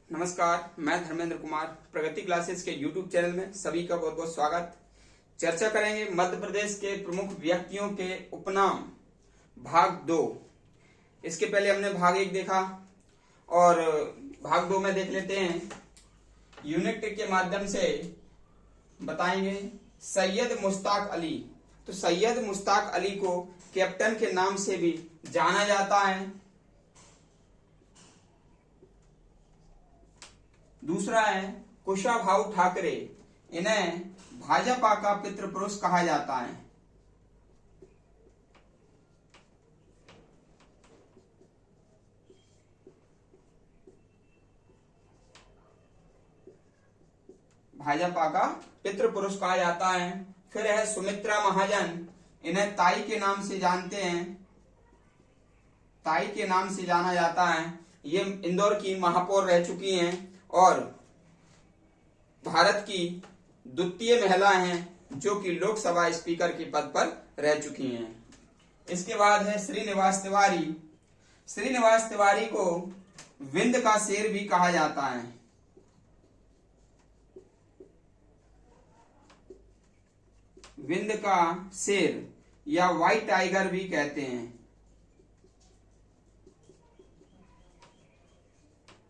नमस्कार, मैं धर्मेंद्र कुमार प्रगति क्लासेस के YouTube चैनल में सभी का बहुत बहुत स्वागत। चर्चा करेंगे मध्य प्रदेश के प्रमुख व्यक्तियों के उपनाम भाग 2। इसके पहले हमने भाग 1 देखा और भाग 2 में देख लेते हैं। यूनिट के माध्यम से बताएंगे सैयद मुश्ताक अली। तो सैयद मुश्ताक अली को कैप्टन के नाम से भी जाना जाता है। दूसरा है कुशाभाऊ ठाकरे, इन्हें भाजपा का पितृपुरुष कहा जाता है। भाजपा का पितृपुरुष कहा जाता है। फिर है सुमित्रा महाजन, इन्हें ताई के नाम से जानते हैं, ताई के नाम से जाना जाता है। ये इंदौर की महापौर रह चुकी हैं और भारत की द्वितीय महिला हैं जो कि लोकसभा स्पीकर के पद पर रह चुकी हैं। इसके बाद है श्रीनिवास तिवारी। श्रीनिवास तिवारी को विंध्य का शेर भी कहा जाता है। विंध्य का शेर या व्हाइट टाइगर भी कहते हैं।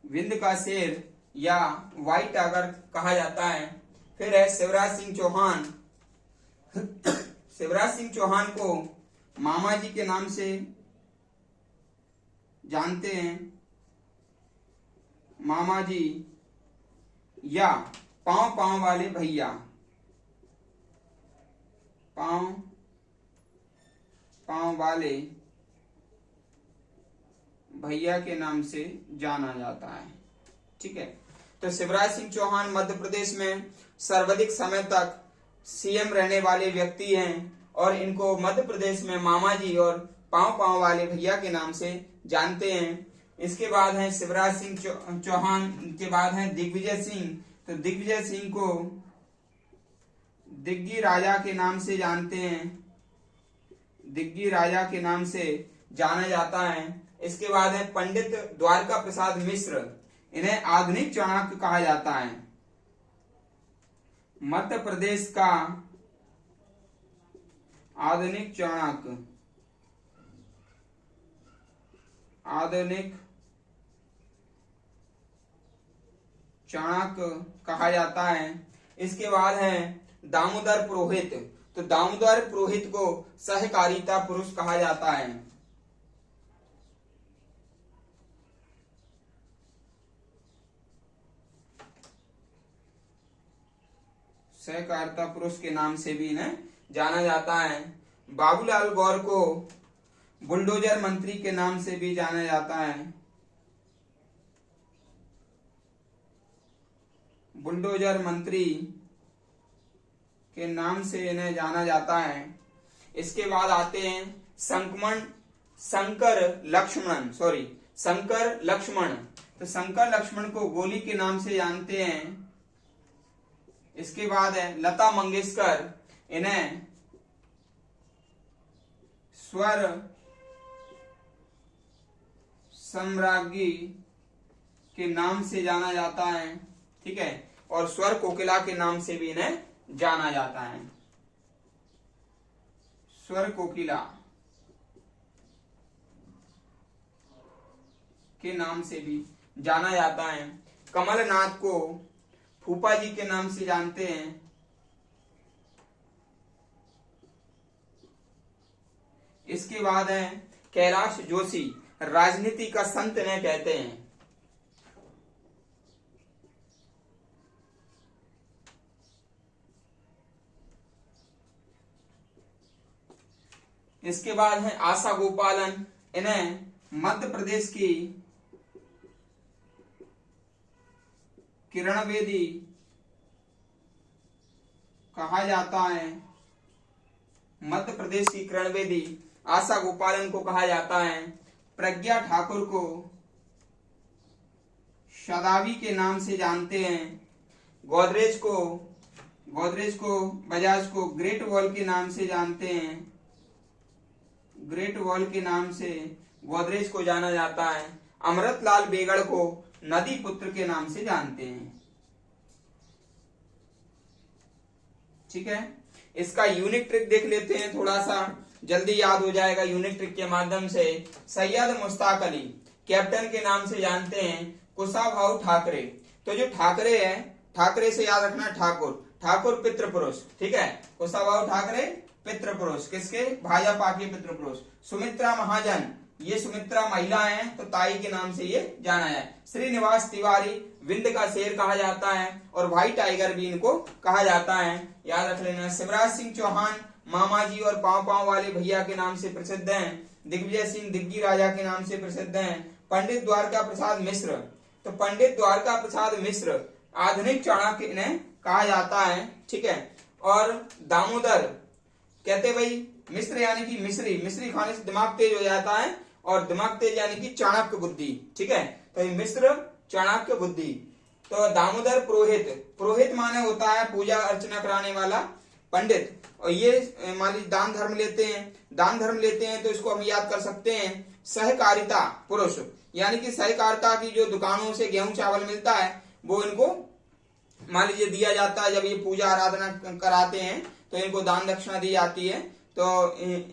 विंध्य का शेर या व्हाइट टाइगर कहा जाता है। फिर है शिवराज सिंह चौहान। शिवराज सिंह चौहान को मामा जी के नाम से जानते हैं। मामा जी या पांव पांव वाले भैया, पांव पांव वाले भैया के नाम से जाना जाता है। ठीक है, तो शिवराज सिंह चौहान मध्य प्रदेश में सर्वाधिक समय तक सीएम रहने वाले व्यक्ति हैं और इनको मध्य प्रदेश में मामा जी और पांव पांव वाले भैया के नाम से जानते हैं। इसके बाद है शिवराज सिंह चौहान के बाद है दिग्विजय सिंह। तो दिग्विजय सिंह को दिग्गी राजा के नाम से जानते हैं, दिग्गी राजा के नाम से जाना जाता है। इसके बाद है पंडित द्वारका प्रसाद मिश्र, इन्हें आधुनिक चाणक्य कहा जाता है। मध्य प्रदेश का आधुनिक चाणक्य, आधुनिक चाणक्य कहा जाता है। इसके बाद है दामोदर पुरोहित। तो दामोदर पुरोहित को सहकारिता पुरुष कहा जाता है। सहकारिता पुरुष के नाम से भी इन्हें जाना जाता है। बाबूलाल गौर को बुलडोजर मंत्री के नाम से भी जाना जाता है। बुलडोजर मंत्री के नाम से इन्हें जाना जाता है। इसके बाद आते हैं शंकर लक्ष्मण। तो शंकर लक्ष्मण को गोली के नाम से जानते हैं। इसके बाद है लता मंगेशकर, इन्हें स्वर सम्राज्ञी के नाम से जाना जाता है। ठीक है, और स्वर कोकिला के नाम से भी इन्हें जाना जाता है। स्वर कोकिला के नाम से भी जाना जाता है। कमलनाथ को फूफा जी के नाम से जानते हैं। इसके बाद है कैलाश जोशी, राजनीति का संत इन्हें कहते हैं। इसके बाद है आशा गोपालन, इन्हें मध्य प्रदेश की किरण बेदी कहा जाता है। मध्य प्रदेश की किरण बेदी आशा गोपालन को कहा जाता है। प्रज्ञा ठाकुर को शदावी के नाम से जानते हैं। गोदरेज को बजाज को ग्रेट वॉल के नाम से जानते हैं। ग्रेट वॉल के नाम से गोदरेज को जाना जाता है। अमृतलाल बेगड़ को नदी पुत्र के नाम से जानते हैं। ठीक है, इसका यूनिक ट्रिक देख लेते हैं, थोड़ा सा जल्दी याद हो जाएगा यूनिक ट्रिक के माध्यम से। सैयद मुश्ताक अली कैप्टन के नाम से जानते हैं कुशाभाऊ ठाकरे। तो जो ठाकरे है, ठाकरे से याद रखना ठाकुर, ठाकुर पितृ पुरुष। ठीक है, कुशाभाऊ ठाकरे पितृ पुरुष, किसके? भाजपा के पितृ पुरुष। सुमित्रा महाजन, ये सुमित्रा महिला है तो ताई के नाम से ये जाना है। श्रीनिवास तिवारी विंध्य का शेर कहा जाता है और व्हाइट टाइगर भी इनको कहा जाता है, याद रख लेना। शिवराज सिंह चौहान मामाजी और पांव पांव वाले भैया के नाम से प्रसिद्ध हैं। दिग्विजय सिंह दिग्गी राजा के नाम से प्रसिद्ध हैं। पंडित द्वारका प्रसाद मिश्र, तो पंडित द्वारका प्रसाद मिश्र आधुनिक चाणक्य इन्हें कहा जाता है। ठीक है, और दामोदर कहते भाई मिश्र यानी कि मिश्री, मिश्री खाने से दिमाग तेज हो जाता है और दिमाग तेज यानी कि चाणक्य बुद्धि। ठीक है, तो ये मिश्र चाणक्य बुद्धि। तो दामोदर पुरोहित, पुरोहित माने होता है पूजा अर्चना कराने वाला पंडित। और ये मान लीजिए दान धर्म लेते हैं, दान धर्म लेते हैं तो इसको हम याद कर सकते हैं सहकारिता पुरुष, यानी कि सहकारिता की जो दुकानों से गेहूं चावल मिलता है वो इनको मान लीजिए दिया जाता है। जब ये पूजा आराधना कराते हैं तो इनको दान दक्षिणा दी जाती है। तो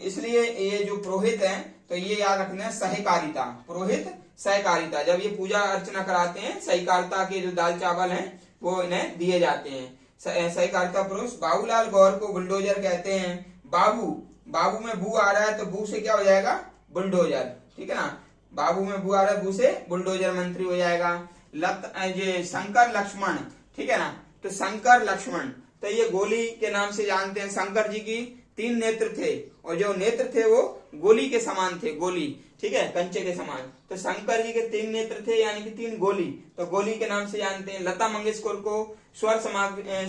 इसलिए ये जो पुरोहित है तो ये याद रखना है सहकारिता, पुरोहित सहकारिता। जब ये पूजा अर्चना कराते हैं सहकारिता के जो दाल चावल हैं वो इन्हें दिए जाते हैं, सहकारिता पुरुष। बाबूलाल गौर को बुलडोजर कहते हैं। बाबू, बाबू में बू आ रहा है तो बू से क्या हो जाएगा? बुलडोजर। ठीक है ना, बाबू में बू आ रहा है, बू से बुलडोजर मंत्री हो जाएगा। शंकर लक्ष्मण, ठीक है ना, तो शंकर लक्ष्मण तो ये गोली के नाम से जानते हैं। शंकर जी की 3 नेत्र थे और जो नेत्र थे वो गोली के समान थे, गोली, ठीक है, कंचे के समान। तो शंकर जी के 3 नेत्र थे यानी कि 3 गोली, तो गोली के नाम से जानते हैं। लता मंगेशकर को स्वर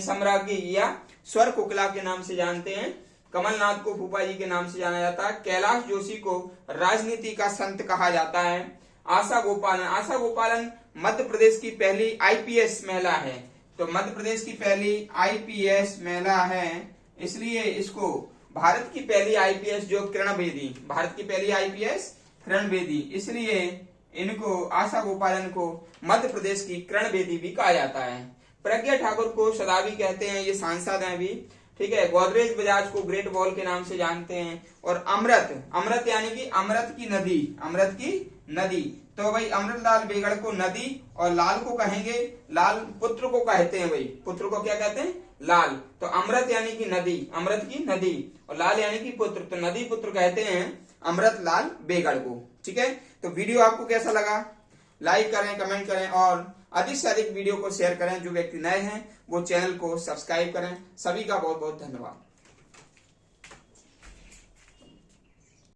सम्राज्ञी या स्वर कोकिला के नाम से जानते हैं। कमलनाथ को फूफा जी के नाम से जाना जाता है। कैलाश जोशी को राजनीति का संत कहा जाता है। आशा गोपालन, आशा गोपालन मध्य प्रदेश की पहली आईपीएस महिला है। तो मध्य प्रदेश की पहली आईपीएस महिला है, इसलिए इसको भारत की पहली आईपीएस जो किरण बेदी, भारत की पहली आईपीएस किरण बेदी, इसलिए इनको आशा गोपालन को मध्य प्रदेश की किरण बेदी भी कहा जाता है। प्रज्ञा ठाकुर को सदावी कहते हैं, ये सांसद हैं भी। ठीक है, गोदरेज बजाज को ग्रेट वॉल के नाम से जानते हैं। और अमृत, अमृत यानी कि अमृत की नदी, अमृत की नदी। तो भाई अमृतलाल बेगड़ को नदी और लाल को कहेंगे, लाल पुत्र को कहते हैं भाई, पुत्र को क्या कहते हैं? लाल। तो अमृत यानी कि नदी, अमृत की नदी, और लाल यानी कि पुत्र, तो नदी पुत्र कहते हैं अमृतलाल बेगड़ को। ठीक है, तो वीडियो आपको कैसा लगा? लाइक करें, कमेंट करें और अधिक से अधिक वीडियो को शेयर करें। जो व्यक्ति नए हैं वो चैनल को सब्सक्राइब करें। सभी का बहुत बहुत धन्यवाद।